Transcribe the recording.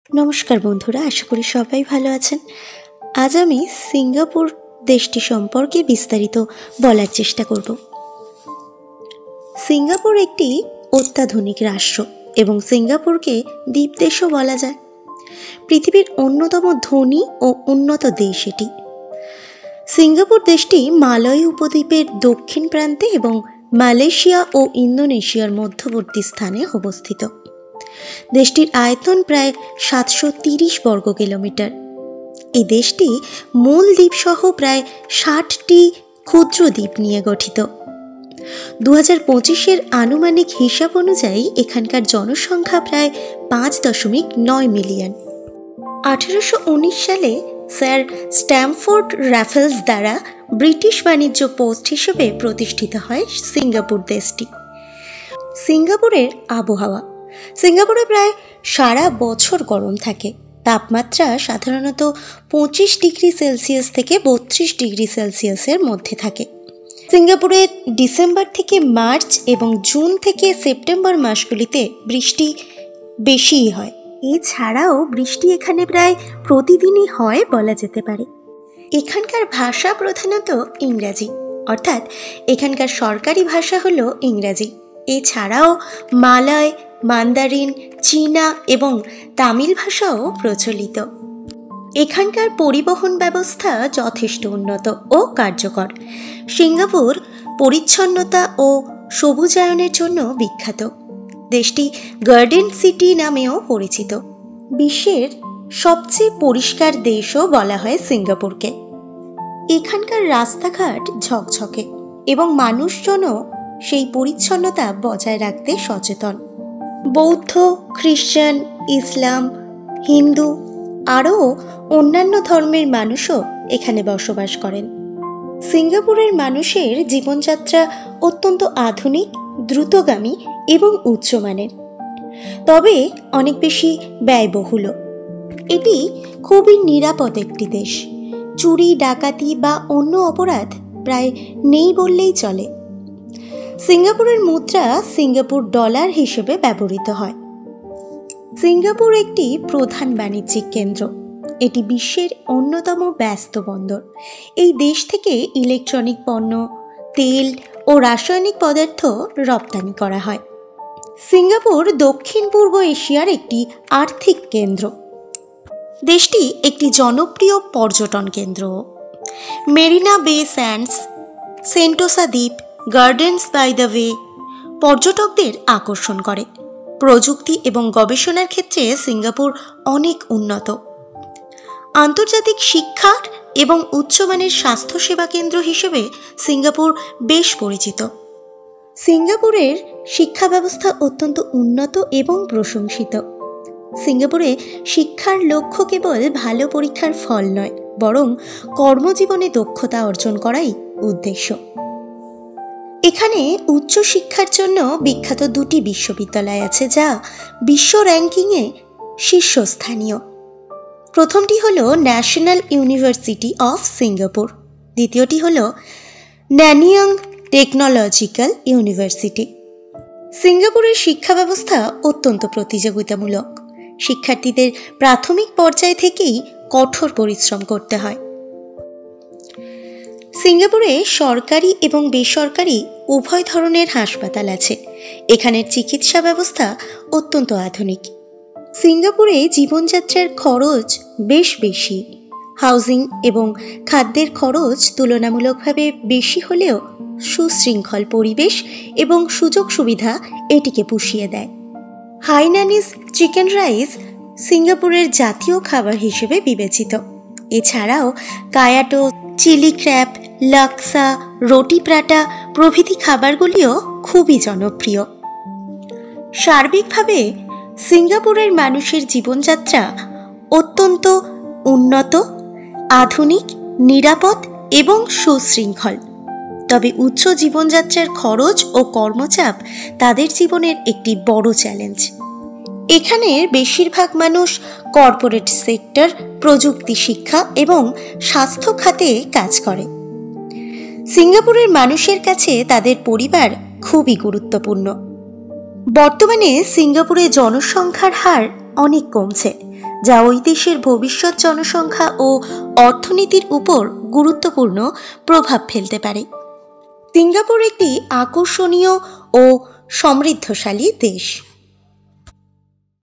নমস্কার বন্ধুরা, আশা করি সবাই ভালো আছেন। আজ আমি সিঙ্গাপুর দেশটি সম্পর্কে বিস্তারিত বলার চেষ্টা করব। সিঙ্গাপুর একটি অত্যাধুনিক রাষ্ট্র এবং সিঙ্গাপুরকে দ্বীপ দেশও বলা যায়। পৃথিবীর অন্যতম ধনী ও উন্নত দেশ এটি। সিঙ্গাপুর দেশটি মালয় উপদ্বীপের দক্ষিণ প্রান্তে এবং মালয়েশিয়া ও ইন্দোনেশিয়ার মধ্যবর্তী স্থানে অবস্থিত। দেশটির আয়তন প্রায় 730 বর্গ কিলোমিটার। এই দেশটি মূল দ্বীপসহ প্রায় 60টি ক্ষুদ্র দ্বীপ নিয়ে গঠিত। 2025-এর আনুমানিক হিসাব অনুযায়ী এখানকার জনসংখ্যা প্রায় 5.9 মিলিয়ন। 1819 সালে স্যার স্ট্যামফোর্ড র্যাফেলস দ্বারা ব্রিটিশ বাণিজ্য পোস্ট হিসেবে প্রতিষ্ঠিত হয় সিঙ্গাপুর দেশটি। সিঙ্গাপুরের আবহাওয়া। সিঙ্গাপুরে প্রায় সারা বছর গরম থাকে। তাপমাত্রা সাধারণত 25 ডিগ্রি সেলসিয়াস থেকে 32 ডিগ্রি সেলসিয়াসের মধ্যে থাকে। সিঙ্গাপুরে ডিসেম্বর থেকে মার্চ এবং জুন থেকে সেপ্টেম্বর মাসগুলিতে বৃষ্টি বেশিই হয়। এছাড়াও বৃষ্টি এখানে প্রায় প্রতিদিনই হয় বলা যেতে পারে। এখানকার ভাষা প্রধানত ইংরাজি, অর্থাৎ এখানকার সরকারি ভাষা হলো ইংরাজি। এছাড়াও মালয়, মান্দারিন, চীনা এবং তামিল ভাষাও প্রচলিত। এখানকার পরিবহন ব্যবস্থা যথেষ্ট উন্নত ও কার্যকর। সিঙ্গাপুর পরিচ্ছন্নতা ও সবুজায়নের জন্য বিখ্যাত। দেশটি গার্ডেন সিটি নামেও পরিচিত। বিশ্বের সবচেয়ে পরিষ্কার দেশও বলা হয় সিঙ্গাপুরকে। এখানকার রাস্তাঘাট ঝকঝকে এবং মানুষজনও সেই পরিচ্ছন্নতা বজায় রাখতে সচেতন। বৌদ্ধ, খ্রিস্টান, ইসলাম, হিন্দু আরও অন্যান্য ধর্মের মানুষও এখানে বসবাস করেন। সিঙ্গাপুরের মানুষের জীবনযাত্রা অত্যন্ত আধুনিক, দ্রুতগামী এবং উচ্চমানের, তবে অনেক বেশি ব্যয়বহুল। এটি খুবই নিরাপদ একটি দেশ। চুরি, ডাকাতি বা অন্য অপরাধ প্রায় নেই বললেই চলে। সিঙ্গাপুরের মুদ্রা সিঙ্গাপুর ডলার হিসেবে ব্যবহৃত হয়। সিঙ্গাপুর একটি প্রধান বাণিজ্যিক কেন্দ্র। এটি বিশ্বের অন্যতম ব্যস্ত বন্দর। এই দেশ থেকে ইলেকট্রনিক পণ্য, তেল ও রাসায়নিক পদার্থ রপ্তানি করা হয়। সিঙ্গাপুর দক্ষিণ পূর্ব এশিয়ার একটি আর্থিক কেন্দ্র। দেশটি একটি জনপ্রিয় পর্যটন কেন্দ্র। মেরিনা বে স্যান্ডস, সেন্টোসা দ্বীপ, গার্ডেন্স বাই দ্য ওয়ে পর্যটকদের আকর্ষণ করে। প্রযুক্তি এবং গবেষণার ক্ষেত্রে সিঙ্গাপুর অনেক উন্নত। আন্তর্জাতিক শিক্ষার এবং উচ্চমানের স্বাস্থ্যসেবা কেন্দ্র হিসেবে সিঙ্গাপুর বেশ পরিচিত। সিঙ্গাপুরের শিক্ষা ব্যবস্থা অত্যন্ত উন্নত এবং প্রশংসিত। সিঙ্গাপুরে শিক্ষার লক্ষ্য কেবল ভালো পরীক্ষার ফল নয়, বরং কর্মজীবনে দক্ষতা অর্জন করাই উদ্দেশ্য। এখানে উচ্চশিক্ষার জন্য বিখ্যাত 2টি বিশ্ববিদ্যালয় আছে, যা বিশ্ব র্যাঙ্কিংয়ে শীর্ষস্থানীয়। প্রথমটি হল ন্যাশনাল ইউনিভার্সিটি অফ সিঙ্গাপুর, দ্বিতীয়টি হল ন্যানিয়াং টেকনোলজিক্যাল ইউনিভার্সিটি। সিঙ্গাপুরের শিক্ষা ব্যবস্থা অত্যন্ত প্রতিযোগিতামূলক। শিক্ষার্থীদের প্রাথমিক পর্যায় থেকেই কঠোর পরিশ্রম করতে হয়। সিঙ্গাপুরে সরকারি এবং বেসরকারি উভয় ধরনের হাসপাতাল আছে। এখানের চিকিৎসা ব্যবস্থা অত্যন্ত আধুনিক। সিঙ্গাপুরে জীবনযাত্রার খরচ বেশ বেশি। হাউজিং এবং খাদ্যের খরচ তুলনামূলকভাবে বেশি হলেও সুশৃঙ্খল পরিবেশ এবং সুযোগ সুবিধা এটিকে পুষিয়ে দেয়। হাইনানিজ চিকেন রাইস সিঙ্গাপুরের জাতীয় খাবার হিসেবে বিবেচিত। এছাড়াও কায়াটো, চিলি ক্র্যাব, লাক্সা, রুটি প্রাটা প্রভৃতি খাবারগুলিও খুবই জনপ্রিয়। সার্বিকভাবে সিঙ্গাপুরের মানুষের জীবনযাত্রা অত্যন্ত উন্নত, আধুনিক, নিরাপদ এবং সুশৃঙ্খল। তবে উচ্চ জীবনযাত্রার খরচ ও কর্মচাপ তাদের জীবনের একটি বড় চ্যালেঞ্জ। এখানের বেশিরভাগ মানুষ কর্পোরেট সেক্টর, প্রযুক্তি, শিক্ষা এবং স্বাস্থ্য খাতে কাজ করে। সিঙ্গাপুরের মানুষের কাছে তাদের পরিবার খুবই গুরুত্বপূর্ণ। বর্তমানে সিঙ্গাপুরে জনসংখ্যার হার অনেক কমছে, যা ওই দেশের ভবিষ্যৎ জনসংখ্যা ও অর্থনীতির উপর গুরুত্বপূর্ণ প্রভাব ফেলতে পারে। সিঙ্গাপুর একটি আকর্ষণীয় ও সমৃদ্ধশালী দেশ।